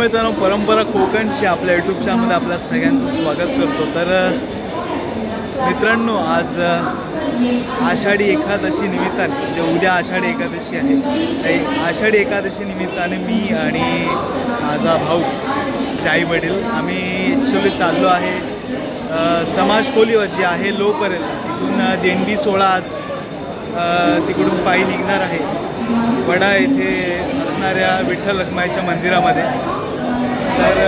मित्रांनो, परंपरा कोकणची आपल्या यूट्यूब चॅनलमध्ये आपल्या सगळ्यांचं स्वागत करतो। तर मित्रांनो, आज आषाढी एकादशी निमित्ताने, म्हणजे उद्या आषाढी एकादशी आहे, आषाढी एकादशी निमित्ताने मी आणि माझा भाऊ, आई वडील आम्ही ॲक्च्युली चाललो आहे समाज खोलीवर जी आहे लोपर्यंत। तिथून दिंडी सोहळा आज तिकडून पायी निघणार आहे वडा येथे असणाऱ्या विठ्ठल रखुमाईच्या मंदिरामध्ये। तर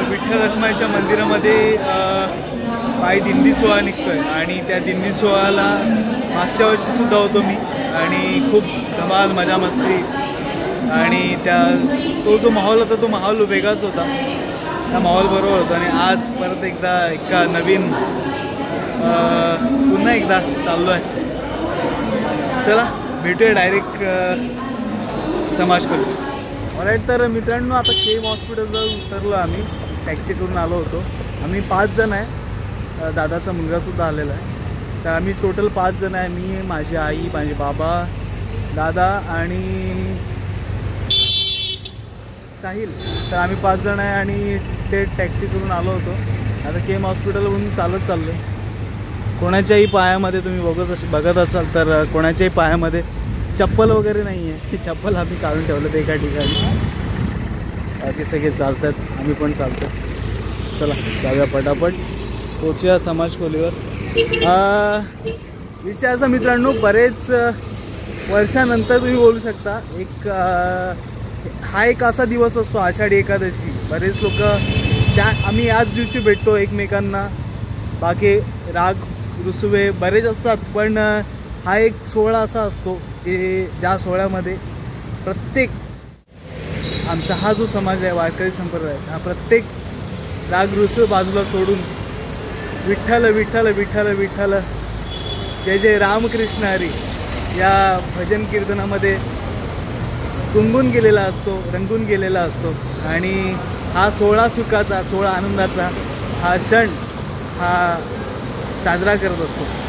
विठ्ठल रखुमाईच्या मंदिरामध्ये पायी दिंडी सोहळा निघतोय आणि त्या दिंडी सोहळ्याला मागच्या वर्षीसुद्धा होतो मी आणि खूप धमाल मजा मस्ती आणि तो जो माहोल होता तो माहोल वेगळाच होता, त्या माहोल बरोबर होता। आणि आज परत एकदा एका नवीन पुन्हा एकदा चाललो आहे। चला भेटूया डायरेक्ट समाज खोली। ऑलराईट, तर मित्रांनो आता केम हॉस्पिटलला उतरलो, आम्ही टॅक्सी करून आलो होतो। आम्ही 5 जण आहे, दादाचा मुलगासुद्धा आलेला आहे। तर आम्ही टोटल 5 जण आहे, मी, माझी आई, माझे बाबा, दादा आणि साहिल। तर आम्ही 5 जण आहे आणि ते टॅक्सी करून आलो होतो। आता केम हॉस्पिटलवरून चालत चाललो आहे। कोणाच्याही पायामध्ये तुम्ही बघत असाल तर कोणाच्याही पायामध्ये चप्पल वगैरे नाही आहे, चप्पल आम्ही काढून ठेवलं एका ठिकाणी। बाकी सगळे चालतात, आम्ही पण चालतो। चला जाऊया पटापट, पोचूया समाज खोलीवर। विषय असा मित्रांनो, बरेच वर्षानंतर तुम्ही बोलू शकता, हा एक असा दिवस असतो आषाढी एकादशी, बरेच लोक आम्ही याच दिवशी भेटतो एकमेकांना। बाकी राग रुसवे बरेच असतात, पण हा एक सोहळा असा असतो ज्या सोहळ्यामध्ये प्रत्येक आमचा हा जो समाज आहे, वारकरी संप्रदाय, हा प्रत्येक राग रुसवे बाजूला सोडून विठ्ठल विठ्ठल विठ्ठल विठ्ठल जय जय रामकृष्ण हरी या भजन कीर्तनामध्ये गुंगून गेलेला असतो, रंगून गेलेला असतो। आणि हा सोहळा सुखाचा, सोहळा आनंदाचा हा क्षण हा साजरा करत असतो।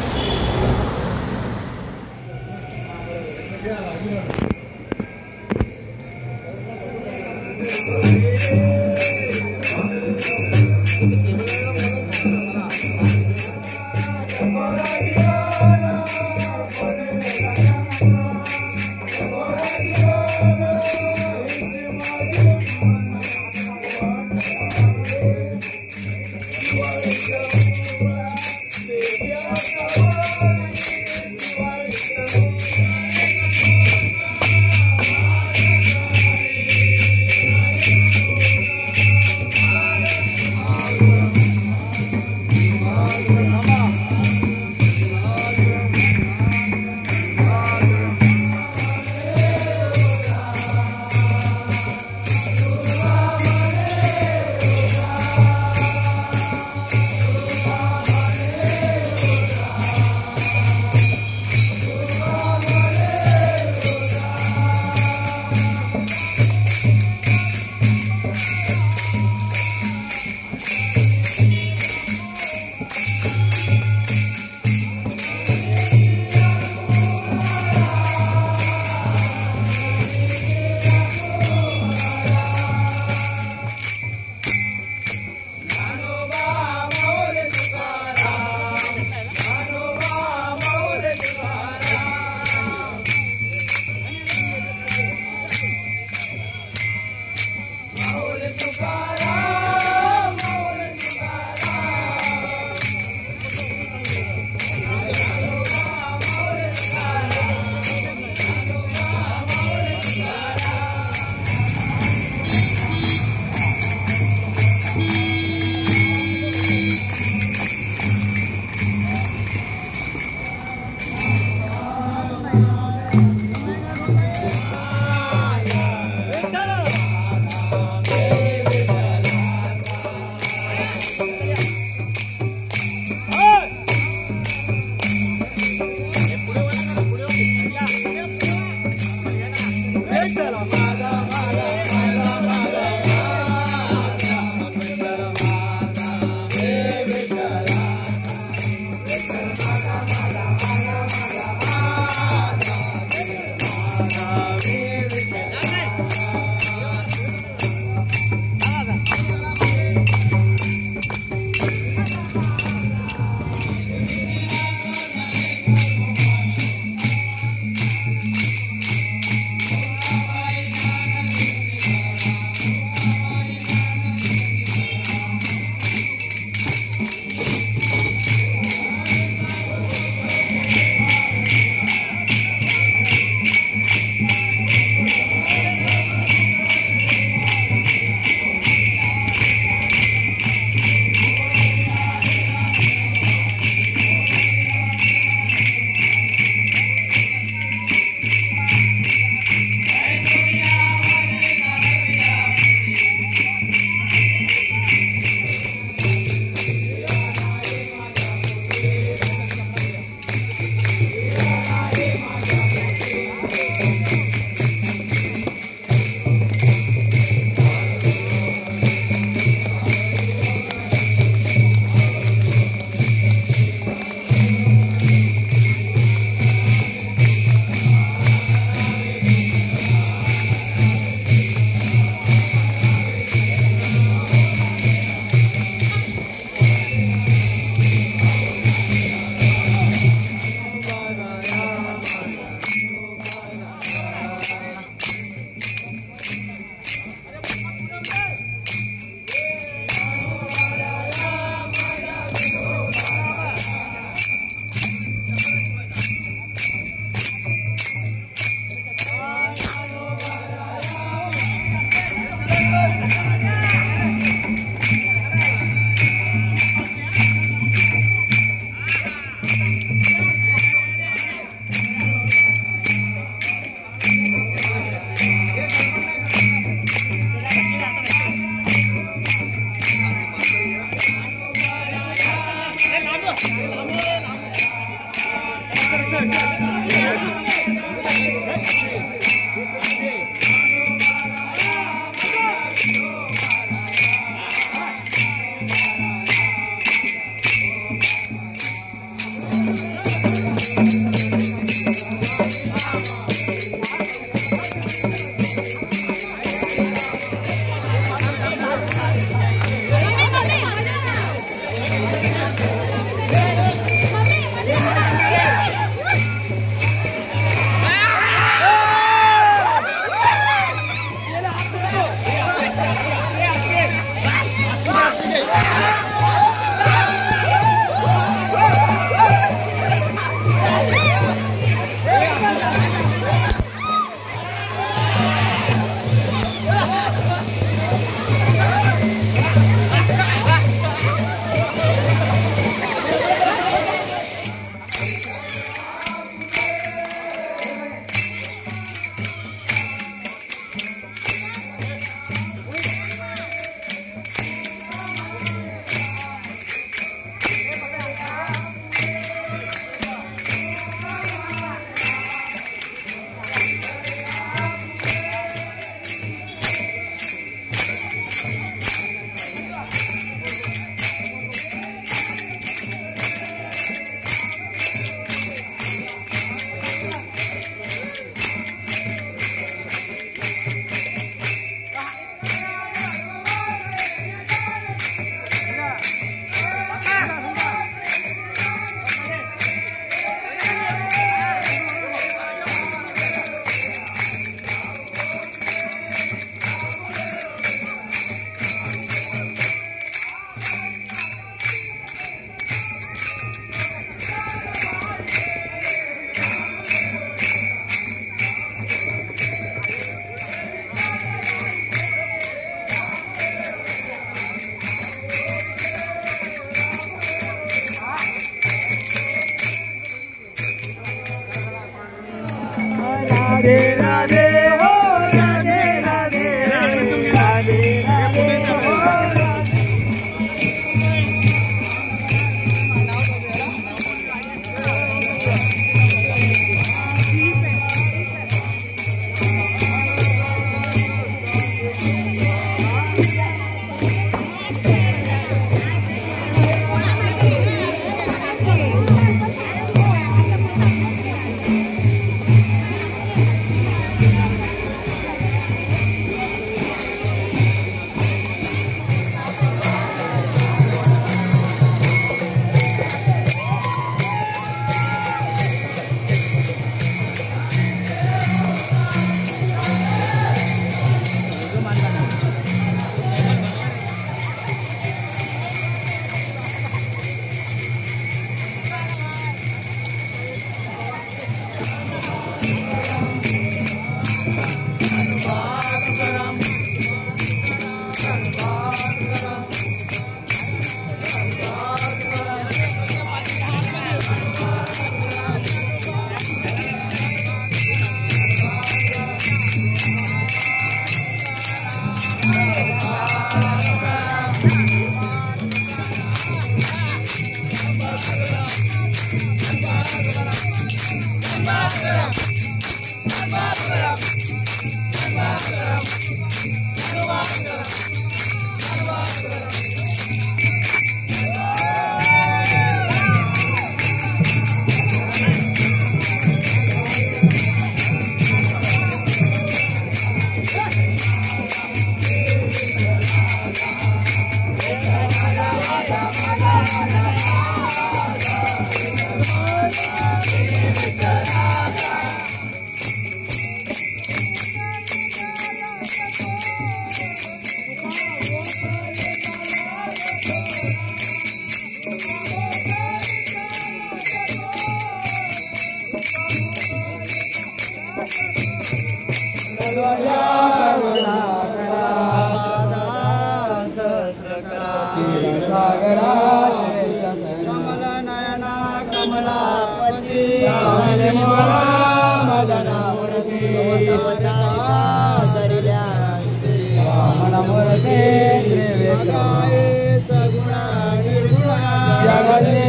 सगुणा निर्गुणा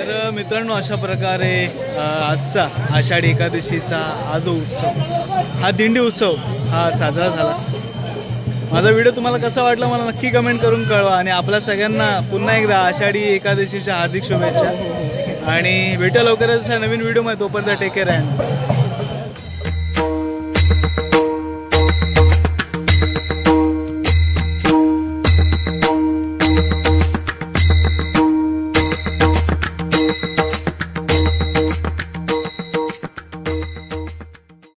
तर मित्रांनो, अशा प्रकारे आजचा आषाढी एकादशीचा हा जो उत्सव, हा दिंडी उत्सव हा साजरा झाला. माझा व्हिडिओ तुम्हाला कसा वाटला मला नक्की कमेंट करून कळवा. आणि आपल्या सगळ्यांना पुन्हा एकदा आषाढी एकादशीच्या हार्दिक शुभेच्छा. आणि भेटूया लवकरच नवीन व्हिडिओमध्ये. तोपर्यंत टेक केअर आहे.